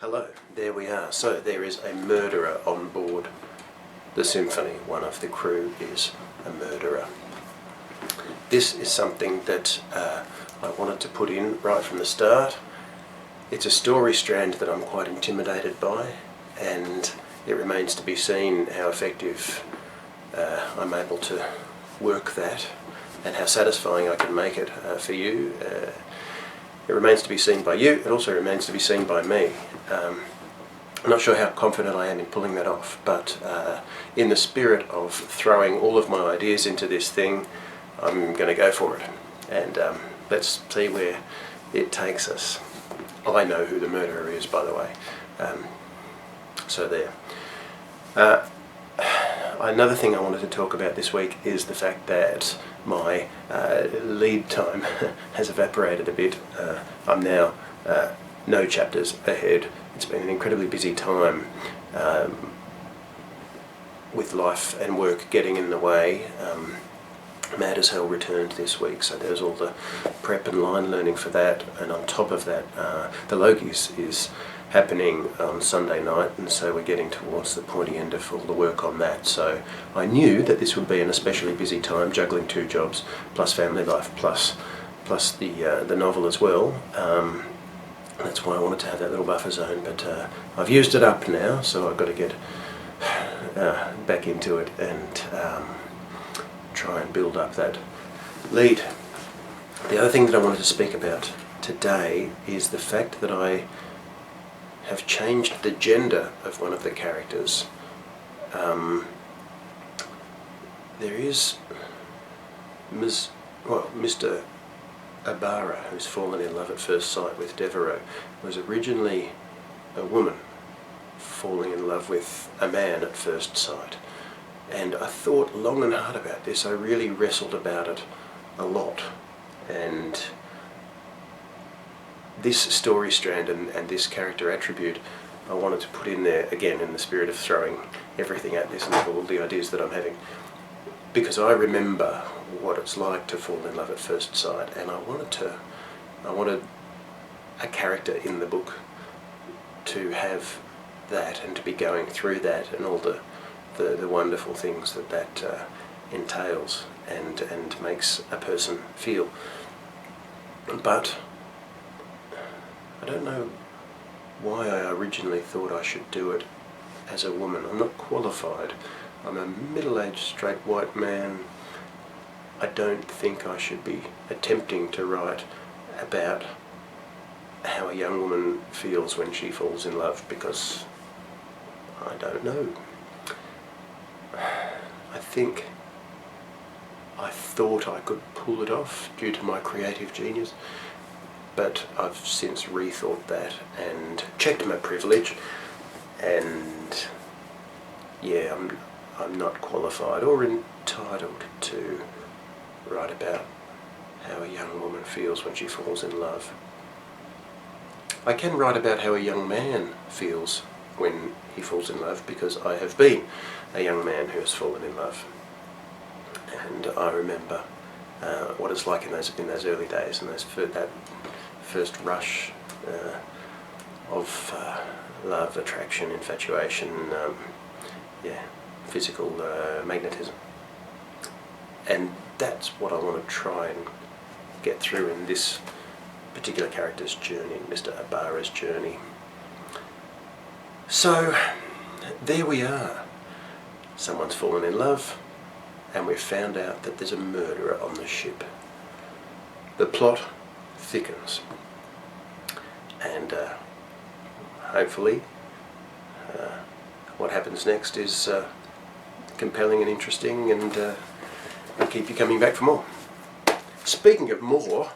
Hello, there we are. So there is a murderer on board the Symphony. One of the crew is a murderer. This is something that I wanted to put in right from the start. It's a story strand that I'm quite intimidated by, and it remains to be seen how effective I'm able to work that and how satisfying I can make it for you. It remains to be seen by you. It also remains to be seen by me. I'm not sure how confident I am in pulling that off, but in the spirit of throwing all of my ideas into this thing, I'm going to go for it. And let's see where it takes us. I know who the murderer is, by the way. So there. Another thing I wanted to talk about this week is the fact that my lead time has evaporated a bit. I'm now no chapters ahead. It's been an incredibly busy time with life and work getting in the way. Mad as Hell returned this week, so there's all the prep and line learning for that, and on top of that the Logies is happening on Sunday night, and so we're getting towards the pointy end of all the work on that. So I knew that this would be an especially busy time, juggling 2 jobs plus family life plus the novel as well. That's why I wanted to have that little buffer zone, but I've used it up now, so I've got to get back into it and try and build up that lead. The other thing that I wanted to speak about today is the fact that I have changed the gender of one of the characters. There is Mr. Abara, who's fallen in love at first sight with Devereaux, was originally a woman falling in love with a man at first sight. And I thought long and hard about this. I really wrestled about it a lot. And this story strand and this character attribute I wanted to put in there, again, in the spirit of throwing everything at this and all the ideas that I'm having. Because I remember what it's like to fall in love at first sight, and I wanted a character in the book to have that and to be going through that and all the wonderful things that entails and makes a person feel. But I don't know why I originally thought I should do it as a woman. I'm not qualified. I'm a middle-aged straight white man. I don't think I should be attempting to write about how a young woman feels when she falls in love, because I don't know. I thought I could pull it off due to my creative genius, but I've since rethought that and checked my privilege, and yeah, I'm not qualified or entitled to write about how a young woman feels when she falls in love. I can write about how a young man feels when he falls in love, because I have been a young man who has fallen in love, and I remember what it's like in those early days, and that first rush of love, attraction, infatuation, physical magnetism. And that's what I want to try and get through in this particular character's journey, Mr. Abara's journey. So there we are. Someone's fallen in love, and we've found out that there's a murderer on the ship. The plot thickens, and hopefully what happens next is compelling and interesting, and will keep you coming back for more. Speaking of more,